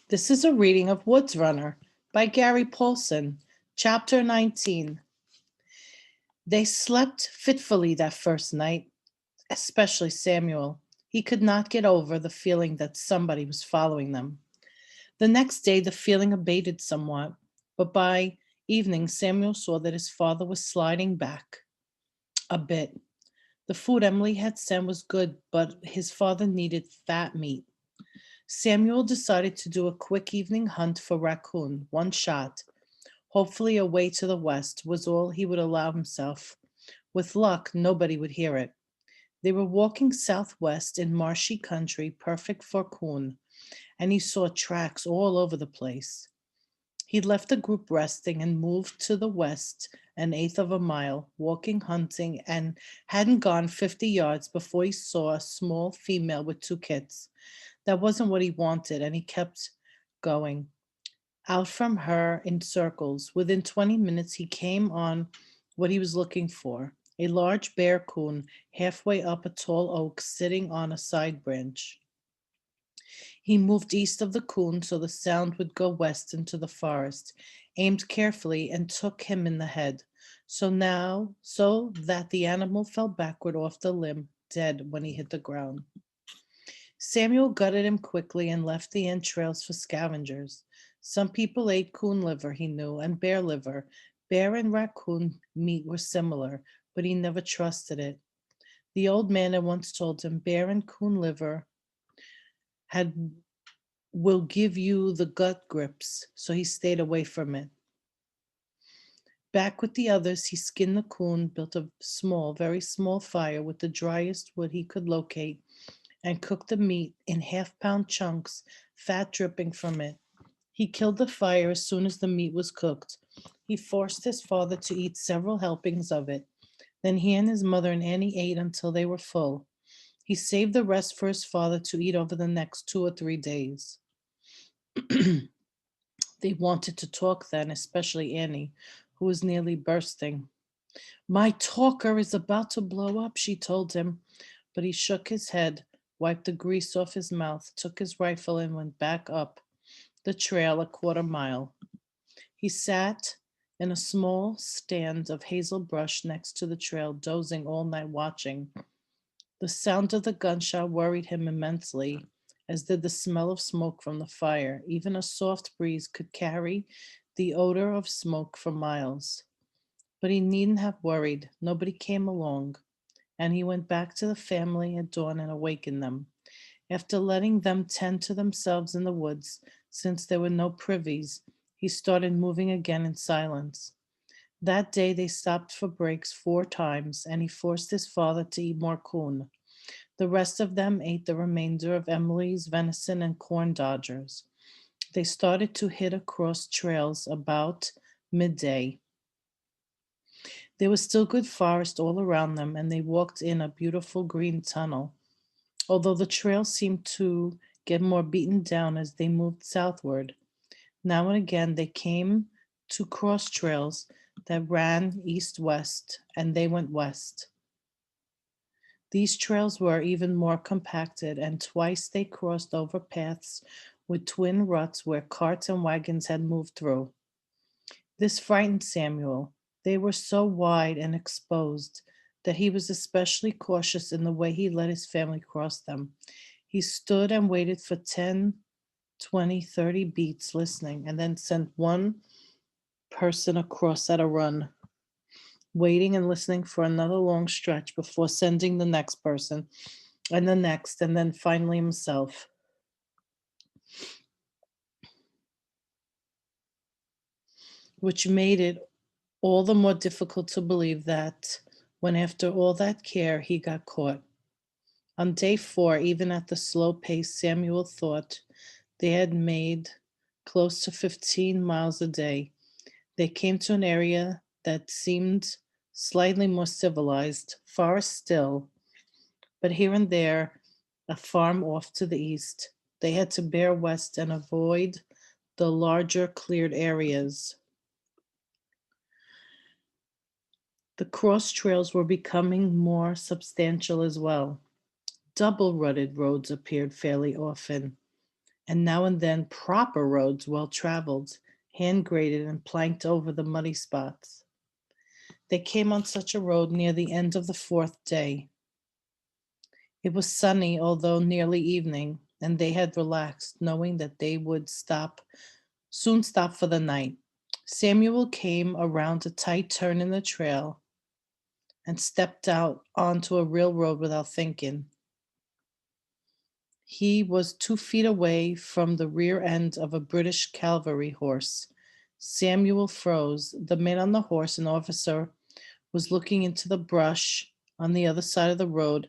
This is a reading of Woods Runner by Gary Paulsen, Chapter 19. They slept fitfully that first night, especially Samuel. He could not get over the feeling that somebody was following them. The next day, the feeling abated somewhat, but by evening, Samuel saw that his father was sliding back a bit. The food Emily had sent was good, but his father needed fat meat. Samuel decided to do a quick evening hunt for raccoon, one shot. Hopefully, away to the west was all he would allow himself. With luck, nobody would hear it. They were walking southwest in marshy country, perfect for coon, and he saw tracks all over the place. He left the group resting and moved to the west an eighth of a mile, walking, hunting, and hadn't gone 50 yards before he saw a small female with two kits. That wasn't what he wanted, and he kept going. Out from her in circles. Within 20 minutes, he came on what he was looking for, a large bear coon halfway up a tall oak sitting on a side branch. He moved east of the coon so the sound would go west into the forest, aimed carefully, and took him in the head. So that the animal fell backward off the limb, dead when he hit the ground. Samuel gutted him quickly and left the entrails for scavengers. Some people ate coon liver, he knew, and bear liver. Bear and raccoon meat were similar, but he never trusted it. The old man had once told him bear and coon liver had will give you the gut grips, so he stayed away from it. Back with the others, he skinned the coon, built a small, very small fire with the driest wood he could locate, and cooked the meat in half-pound chunks, fat dripping from it. He killed the fire as soon as the meat was cooked. He forced his father to eat several helpings of it. Then he and his mother and Annie ate until they were full. He saved the rest for his father to eat over the next 2 or 3 days. They wanted to talk then, especially Annie, who was nearly bursting. My talker is about to blow up, she told him, but he shook his head, wiped the grease off his mouth, took his rifle, and went back up the trail a quarter mile. He sat in a small stand of hazel brush next to the trail, dozing all night watching. The sound of the gunshot worried him immensely, as did the smell of smoke from the fire. Even a soft breeze could carry the odor of smoke for miles. But he needn't have worried. Nobody came along, and he went back to the family at dawn and awakened them. After letting them tend to themselves in the woods, since there were no privies, he started moving again in silence. That day they stopped for breaks 4 times, and he forced his father to eat more coon. The rest of them ate the remainder of Emily's venison and corn dodgers. They started to hit across trails about midday. There was still good forest all around them, and they walked in a beautiful green tunnel. Although the trail seemed to get more beaten down as they moved southward, now and again they came to cross trails that ran east-west, and they went west. These trails were even more compacted, and twice they crossed over paths with twin ruts where carts and wagons had moved through. This frightened Samuel. They were so wide and exposed that he was especially cautious in the way he let his family cross them. He stood and waited for 10, 20, 30 beats listening, and then sent one person across at a run, waiting and listening for another long stretch before sending the next person and the next, and then finally himself. Which made it all the more difficult to believe that when, after all that care, he got caught. On day 4, even at the slow pace Samuel thought they had made close to 15 miles a day, they came to an area that seemed slightly more civilized, forest still, but here and there a farm off to the east. They had to bear west and avoid the larger cleared areas. The cross trails were becoming more substantial as well. Double rutted roads appeared fairly often, and now and then proper roads well traveled, hand graded and planked over the muddy spots. They came on such a road near the end of the fourth day. It was sunny, although nearly evening, and they had relaxed, knowing that they would soon stop for the night. Samuel came around a tight turn in the trail and stepped out onto a real road without thinking. He was 2 feet away from the rear end of a British cavalry horse. Samuel froze. The man on the horse, an officer, was looking into the brush on the other side of the road,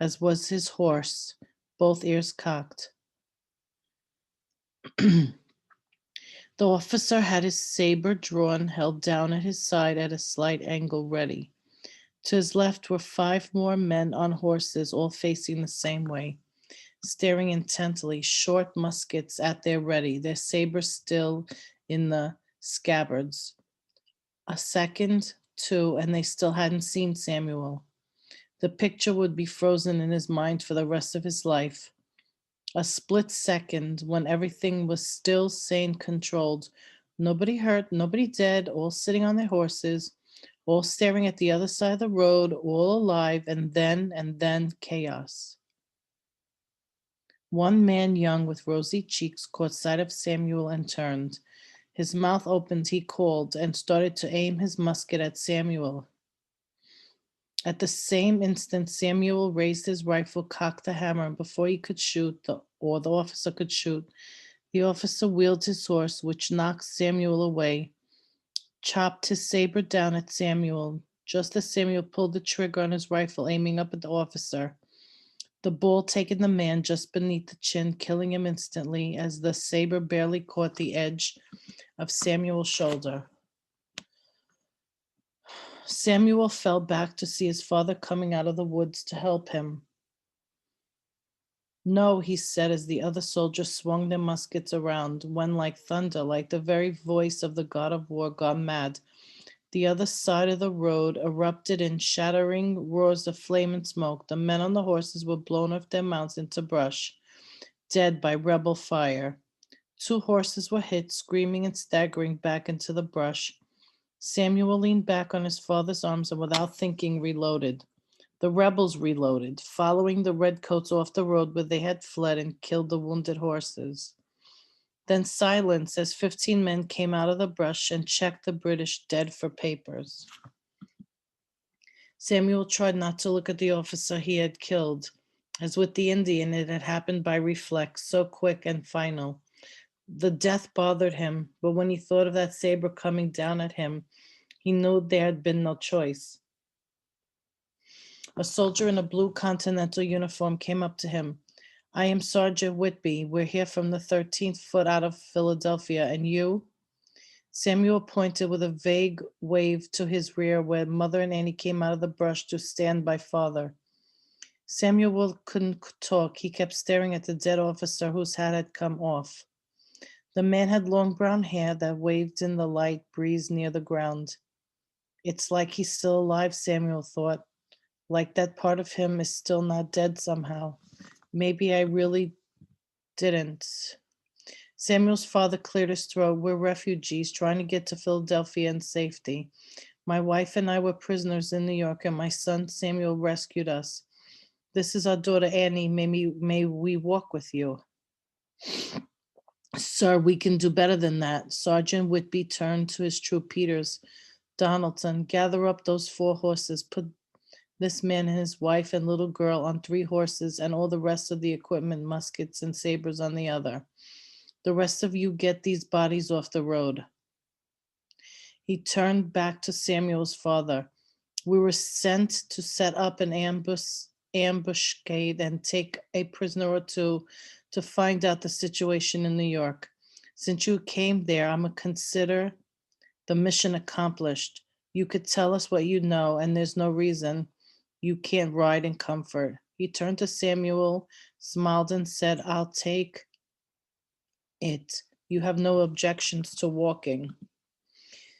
as was his horse, both ears cocked. The officer had his saber drawn, held down at his side at a slight angle, ready. To his left were 5 more men on horses, all facing the same way, staring intently, short muskets at their ready, their sabers still in the scabbards. A second, two, and they still hadn't seen Samuel. The picture would be frozen in his mind for the rest of his life. A split second when everything was still sane, controlled. Nobody hurt, nobody dead, all sitting on their horses, all staring at the other side of the road, all alive, and then chaos. One man, young with rosy cheeks, caught sight of Samuel and turned. His mouth opened, he called, and started to aim his musket at Samuel. At the same instant, Samuel raised his rifle, cocked the hammer, and before he could shoot, the officer could shoot, the officer wheeled his horse, which knocked Samuel away, chopped his saber down at Samuel, just as Samuel pulled the trigger on his rifle, aiming up at the officer. The ball taking the man just beneath the chin, killing him instantly as the saber barely caught the edge of Samuel's shoulder. Samuel fell back to see his father coming out of the woods to help him. No, he said as the other soldiers swung their muskets around, when like thunder, like the very voice of the god of war, gone mad. The other side of the road erupted in shattering roars of flame and smoke. The men on the horses were blown off their mounts into brush, dead by rebel fire. 2 horses were hit, screaming and staggering back into the brush. Samuel leaned back on his father's arms and without thinking reloaded. The rebels reloaded, following the redcoats off the road where they had fled and killed the wounded horses. Then silence as 15 men came out of the brush and checked the British dead for papers. Samuel tried not to look at the officer he had killed. As with the Indian, it had happened by reflex, so quick and final. The death bothered him, but when he thought of that saber coming down at him, he knew there had been no choice. A soldier in a blue Continental uniform came up to him. I am Sergeant Whitby. We're here from the 13th foot out of Philadelphia. And you? Samuel pointed with a vague wave to his rear where Mother and Annie came out of the brush to stand by Father. Samuel couldn't talk. He kept staring at the dead officer whose hat had come off. The man had long brown hair that waved in the light breeze near the ground. It's like he's still alive, Samuel thought. Like that part of him is still not dead somehow. Maybe I really didn't. Samuel's father cleared his throat. We're refugees trying to get to Philadelphia in safety. My wife and I were prisoners in New York, and my son Samuel rescued us. This is our daughter Annie. May we walk with you? Sir, we can do better than that. Sergeant Whitby turned to his troop Peters. Donaldson, gather up those 4 horses. Put this man and his wife and little girl on 3 horses and all the rest of the equipment, muskets and sabers on the other. The rest of you get these bodies off the road. He turned back to Samuel's father. We were sent to set up an ambuscade and take a prisoner or 2 to find out the situation in New York. Since you came there, I'm going to consider the mission accomplished. You could tell us what you know, and there's no reason you can't ride in comfort. He turned to Samuel, smiled, and said, I'll take it. You have no objections to walking.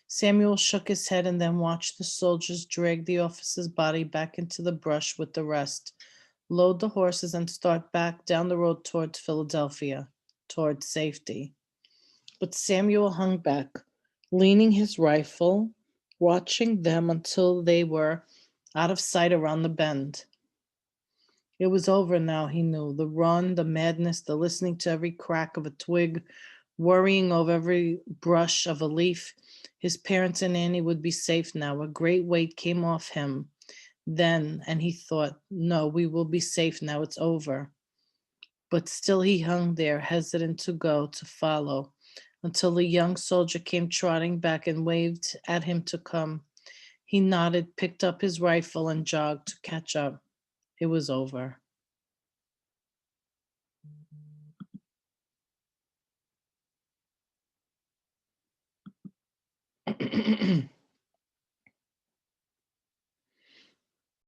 Samuel shook his head and then watched the soldiers drag the officer's body back into the brush with the rest, load the horses, and start back down the road towards Philadelphia. toward safety. But Samuel hung back, leaning his rifle, watching them until they were out of sight around the bend. It was over now, he knew. The run, the madness, the listening to every crack of a twig, worrying over every brush of a leaf. His parents and Annie would be safe now. A great weight came off him then, and he thought, no, we will be safe now. It's over. But still he hung there, hesitant to go, to follow, until the young soldier came trotting back and waved at him to come. He nodded, picked up his rifle, and jogged to catch up. It was over.